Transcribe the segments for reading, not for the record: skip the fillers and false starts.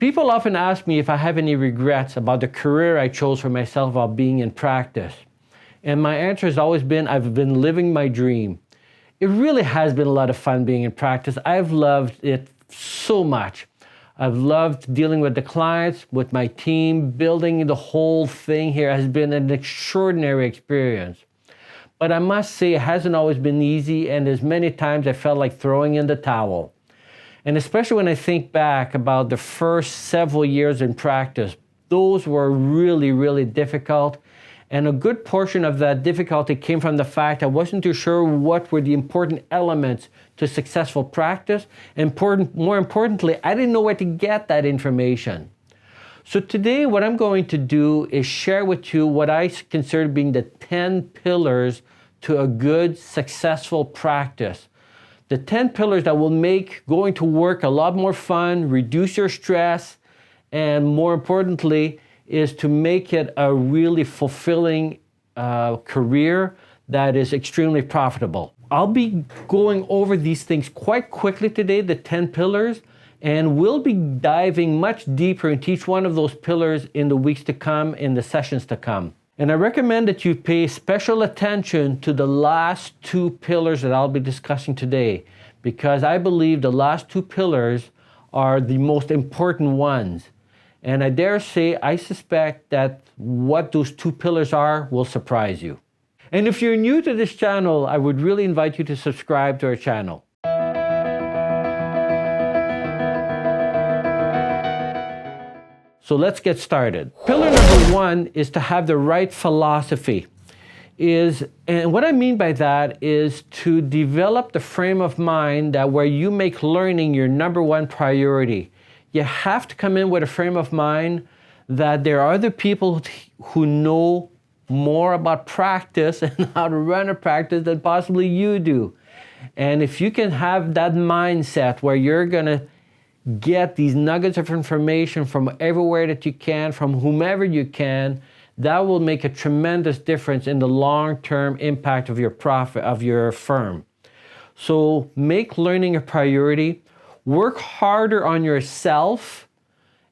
People often ask me if I have any regrets about the career I chose for myself while being in practice. And my answer has always been, I've been living my dream. It really has been a lot of fun being in practice. I've loved it so much. I've loved dealing with the clients, with my team, building the whole thing here has been an extraordinary experience. But I must say it hasn't always been easy, and as many times I felt like throwing in the towel. And especially when I think back about the first several years in practice, those were really, really difficult. And a good portion of that difficulty came from the fact I wasn't too sure what were the important elements to successful practice. And more importantly, I didn't know where to get that information. So today what I'm going to do is share with you what I consider being the 10 pillars to a good, successful practice. The 10 pillars that will make going to work a lot more fun, reduce your stress, and more importantly, is to make it a really fulfilling career that is extremely profitable. I'll be going over these things quite quickly today, the 10 pillars, and we'll be diving much deeper into each one of those pillars in the weeks to come, in the sessions to come. And I recommend that you pay special attention to the last two pillars that I'll be discussing today, because I believe the last two pillars are the most important ones. And I dare say, I suspect that what those two pillars are will surprise you. And if you're new to this channel, I would really invite you to subscribe to our channel. So let's get started. Pillar number one is to have the right philosophy. And what I mean by that is to develop the frame of mind that where you make learning your number one priority. You have to come in with a frame of mind that there are other people who know more about practice and how to run a practice than possibly you do. And if you can have that mindset where you're going to get these nuggets of information from everywhere that you can, from whomever you can, that will make a tremendous difference in the long-term impact of your profit, of your firm. So make learning a priority. Work harder on yourself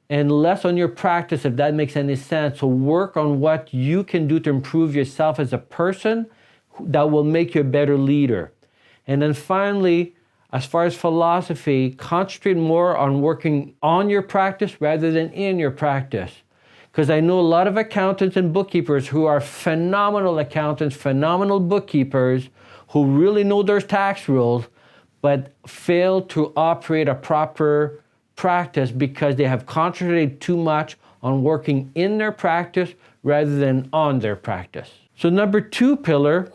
and less on your practice, if that makes any sense. So work on what you can do to improve yourself as a person that will make you a better leader. And then finally, as far as philosophy, concentrate more on working on your practice rather than in your practice. Because I know a lot of accountants and bookkeepers who are phenomenal accountants, phenomenal bookkeepers, who really know their tax rules, but fail to operate a proper practice because they have concentrated too much on working in their practice rather than on their practice. So number two pillar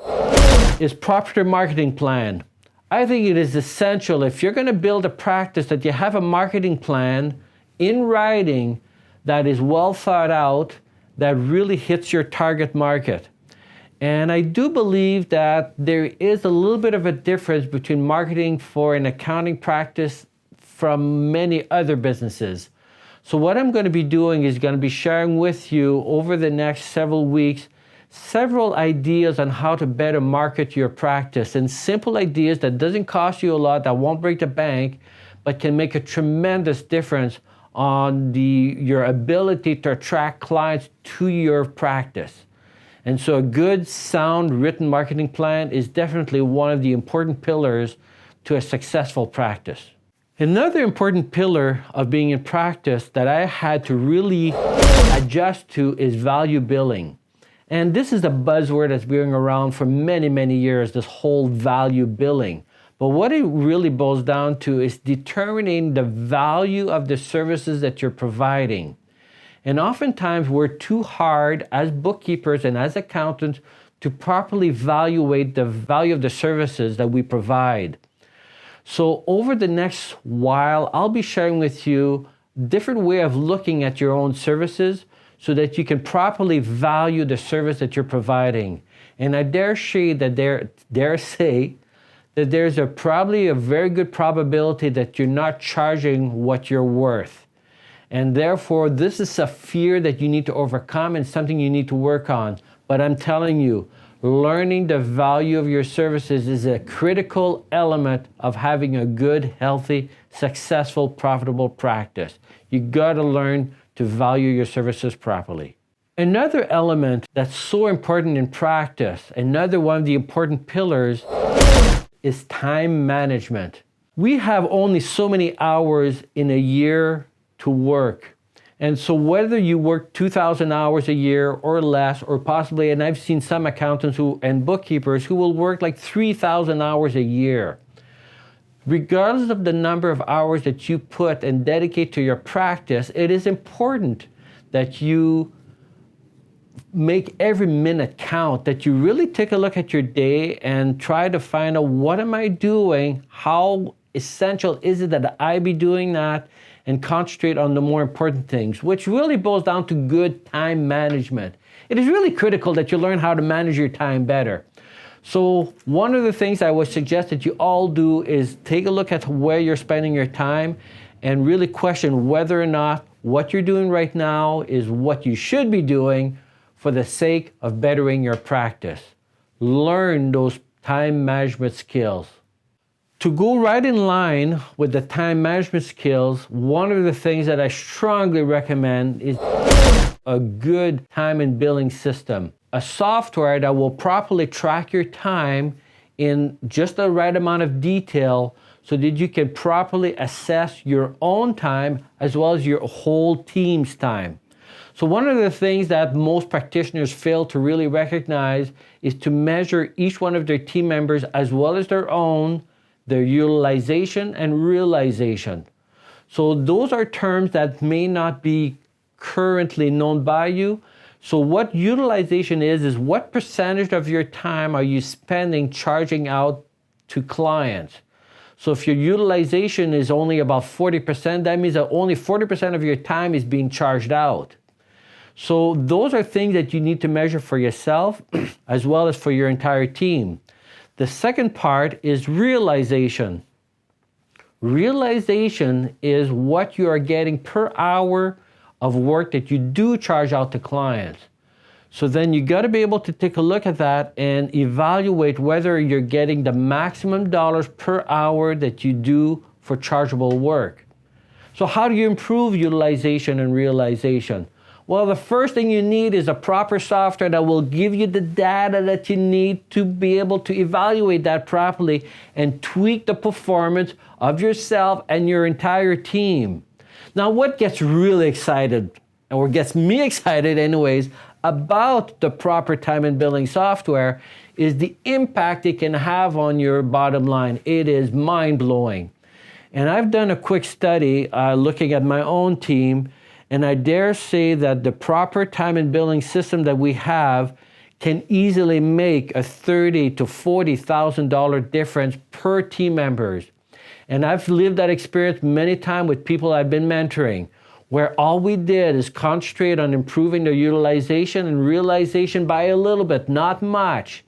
is proper marketing plan. I think it is essential if you're going to build a practice that you have a marketing plan in writing that is well thought out, that really hits your target market. And I do believe that there is a little bit of a difference between marketing for an accounting practice from many other businesses. So what I'm going to be doing is going to be sharing with you over the next several weeks several ideas on how to better market your practice, and simple ideas that doesn't cost you a lot, that won't break the bank, but can make a tremendous difference on your ability to attract clients to your practice. And so a good, sound, written marketing plan is definitely one of the important pillars to a successful practice. Another important pillar of being in practice that I had to really adjust to is value billing. And this is a buzzword that's been around for many, many years, this whole value billing. But what it really boils down to is determining the value of the services that you're providing. And oftentimes we're too hard as bookkeepers and as accountants to properly evaluate the value of the services that we provide. So over the next while, I'll be sharing with you different way of looking at your own services so that you can properly value the service that you're providing. And I dare say that there's probably a very good probability that you're not charging what you're worth. And therefore, this is a fear that you need to overcome and something you need to work on. But I'm telling you, learning the value of your services is a critical element of having a good, healthy, successful, profitable practice. You got to learn to value your services properly. Another element that's so important in practice, another one of the important pillars, is time management. We have only so many hours in a year to work. And so whether you work 2,000 hours a year or less, or possibly, and I've seen some accountants and bookkeepers who will work like 3,000 hours a year. Regardless of the number of hours that you put and dedicate to your practice, it is important that you make every minute count, that you really take a look at your day and try to find out, what am I doing? How essential is it that I be doing that? And concentrate on the more important things, which really boils down to good time management. It is really critical that you learn how to manage your time better. So one of the things I would suggest that you all do is take a look at where you're spending your time and really question whether or not what you're doing right now is what you should be doing for the sake of bettering your practice. Learn those time management skills. To go right in line with the time management skills, one of the things that I strongly recommend is a good time and billing system. A software that will properly track your time in just the right amount of detail so that you can properly assess your own time as well as your whole team's time. So one of the things that most practitioners fail to really recognize is to measure each one of their team members as well as their own, their utilization and realization. So those are terms that may not be currently known by you. So what utilization is what percentage of your time are you spending charging out to clients? So if your utilization is only about 40%, that means that only 40% of your time is being charged out. So those are things that you need to measure for yourself as well as for your entire team. The second part is realization. Realization is what you are getting per hour of work that you do charge out to clients. So then you got to be able to take a look at that and evaluate whether you're getting the maximum dollars per hour that you do for chargeable work. So how do you improve utilization and realization? Well, the first thing you need is a proper software that will give you the data that you need to be able to evaluate that properly and tweak the performance of yourself and your entire team. Now, what gets really excited, or gets me excited anyways, about the proper time and billing software is the impact it can have on your bottom line. It is mind-blowing. And I've done a quick study looking at my own team, and I dare say that the proper time and billing system that we have can easily make a $30,000 to $40,000 difference per team members. And I've lived that experience many times with people I've been mentoring, where all we did is concentrate on improving their utilization and realization by a little bit, not much.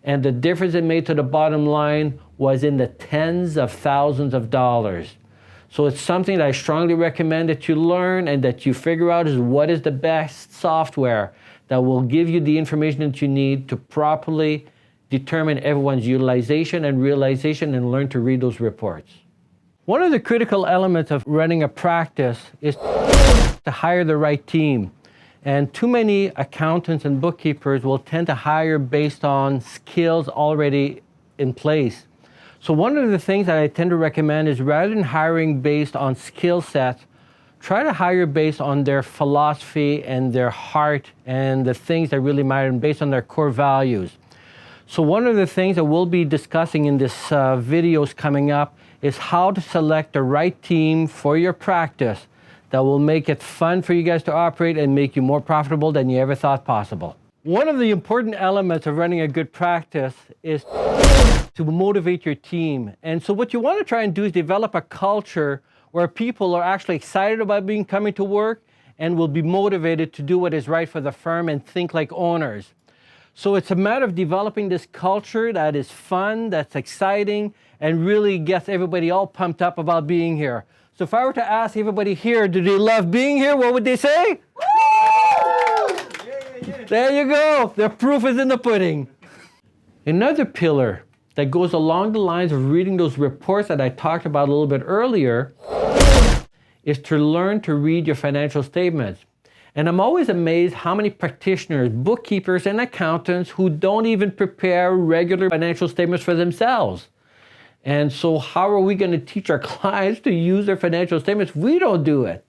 And the difference it made to the bottom line was in the tens of thousands of dollars. So it's something that I strongly recommend that you learn and that you figure out is what is the best software that will give you the information that you need to properly determine everyone's utilization and realization and learn to read those reports. One of the critical elements of running a practice is to hire the right team. And too many accountants and bookkeepers will tend to hire based on skills already in place. So one of the things that I tend to recommend is rather than hiring based on skill sets, try to hire based on their philosophy and their heart and the things that really matter and based on their core values. So one of the things that we'll be discussing in this videos coming up is how to select the right team for your practice that will make it fun for you guys to operate and make you more profitable than you ever thought possible. One of the important elements of running a good practice is to motivate your team. And so what you want to try and do is develop a culture where people are actually excited about coming to work and will be motivated to do what is right for the firm and think like owners. So it's a matter of developing this culture that is fun, that's exciting, and really gets everybody all pumped up about being here. So if I were to ask everybody here, do they love being here, what would they say? There you go. The proof is in the pudding. Another pillar that goes along the lines of reading those reports that I talked about a little bit earlier is to learn to read your financial statements. And I'm always amazed how many practitioners, bookkeepers, and accountants who don't even prepare regular financial statements for themselves. And so how are we going to teach our clients to use their financial statements? We don't do it.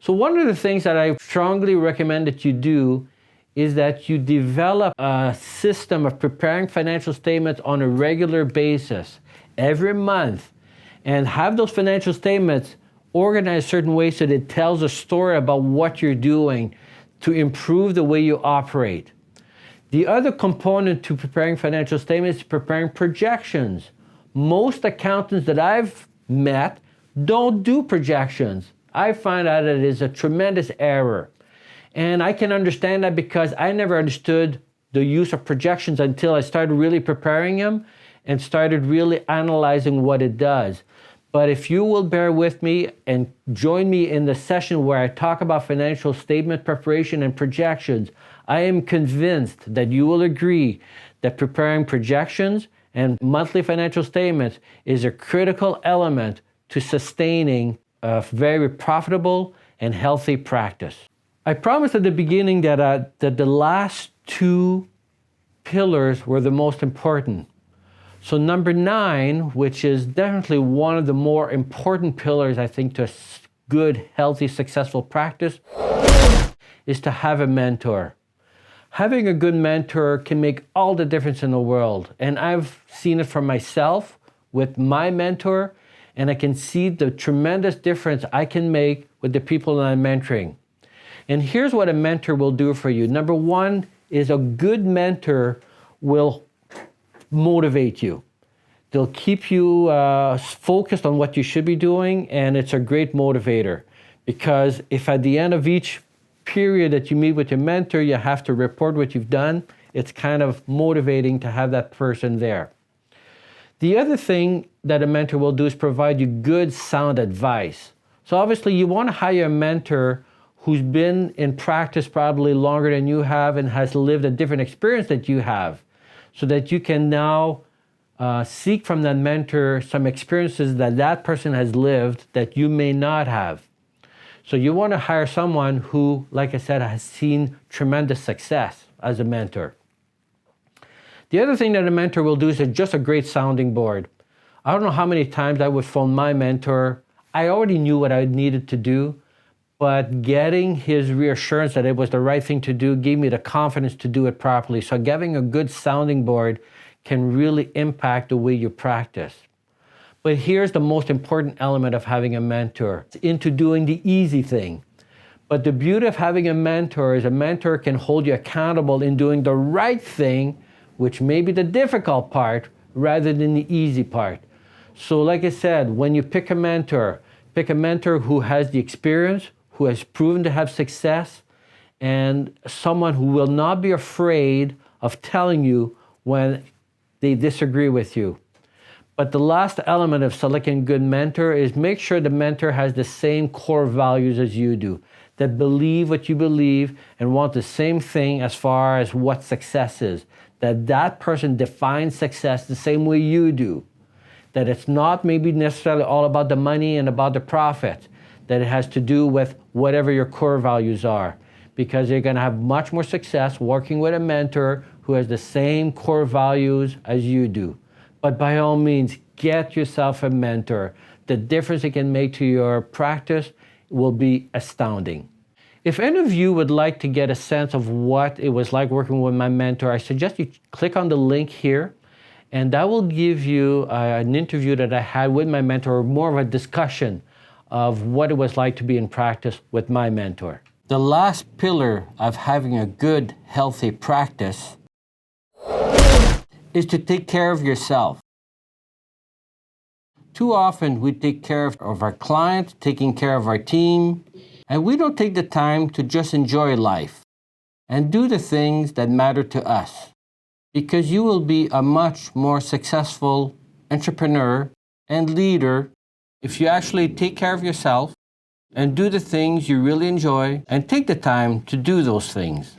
So one of the things that I strongly recommend that you do is that you develop a system of preparing financial statements on a regular basis, every month, and have those financial statements organized certain ways so that it tells a story about what you're doing to improve the way you operate. The other component to preparing financial statements is preparing projections. Most accountants that I've met don't do projections. I find out that it is a tremendous error. And I can understand that because I never understood the use of projections until I started really preparing them and started really analyzing what it does. But if you will bear with me and join me in the session where I talk about financial statement preparation and projections, I am convinced that you will agree that preparing projections and monthly financial statements is a critical element to sustaining a very profitable and healthy practice. I promised at the beginning that the last two pillars were the most important. So number 9, which is definitely one of the more important pillars, I think, to a good, healthy, successful practice, is to have a mentor. Having a good mentor can make all the difference in the world. And I've seen it for myself with my mentor, and I can see the tremendous difference I can make with the people that I'm mentoring. And here's what a mentor will do for you. Number 1 is a good mentor will motivate you. They'll keep you focused on what you should be doing, and it's a great motivator. Because if at the end of each period that you meet with your mentor, you have to report what you've done, it's kind of motivating to have that person there. The other thing that a mentor will do is provide you good, sound advice. So obviously you want to hire a mentor who's been in practice probably longer than you have and has lived a different experience that you have, so that you can now seek from that mentor some experiences that that person has lived that you may not have. So you want to hire someone who, like I said, has seen tremendous success as a mentor. The other thing that a mentor will do is just a great sounding board. I don't know how many times I would phone my mentor. I already knew what I needed to do, but getting his reassurance that it was the right thing to do gave me the confidence to do it properly. So having a good sounding board can really impact the way you practice. But here's the most important element of having a mentor. It's into doing the easy thing. But the beauty of having a mentor is a mentor can hold you accountable in doing the right thing, which may be the difficult part, rather than the easy part. So like I said, when you pick a mentor who has the experience, who has proven to have success, and someone who will not be afraid of telling you when they disagree with you. But the last element of selecting a good mentor is make sure the mentor has the same core values as you do, that believe what you believe and want the same thing as far as what success is, that person defines success the same way you do, that it's not maybe necessarily all about the money and about the profit, that it has to do with whatever your core values are, because you're going to have much more success working with a mentor who has the same core values as you do. But by all means, get yourself a mentor. The difference it can make to your practice will be astounding. If any of you would like to get a sense of what it was like working with my mentor, I suggest you click on the link here, and that will give you an interview that I had with my mentor, or more of a discussion of what it was like to be in practice with my mentor. The last pillar of having a good, healthy practice is to take care of yourself. Too often we take care of our client, taking care of our team, and we don't take the time to just enjoy life and do the things that matter to us, because you will be a much more successful entrepreneur and leader if you actually take care of yourself and do the things you really enjoy and take the time to do those things.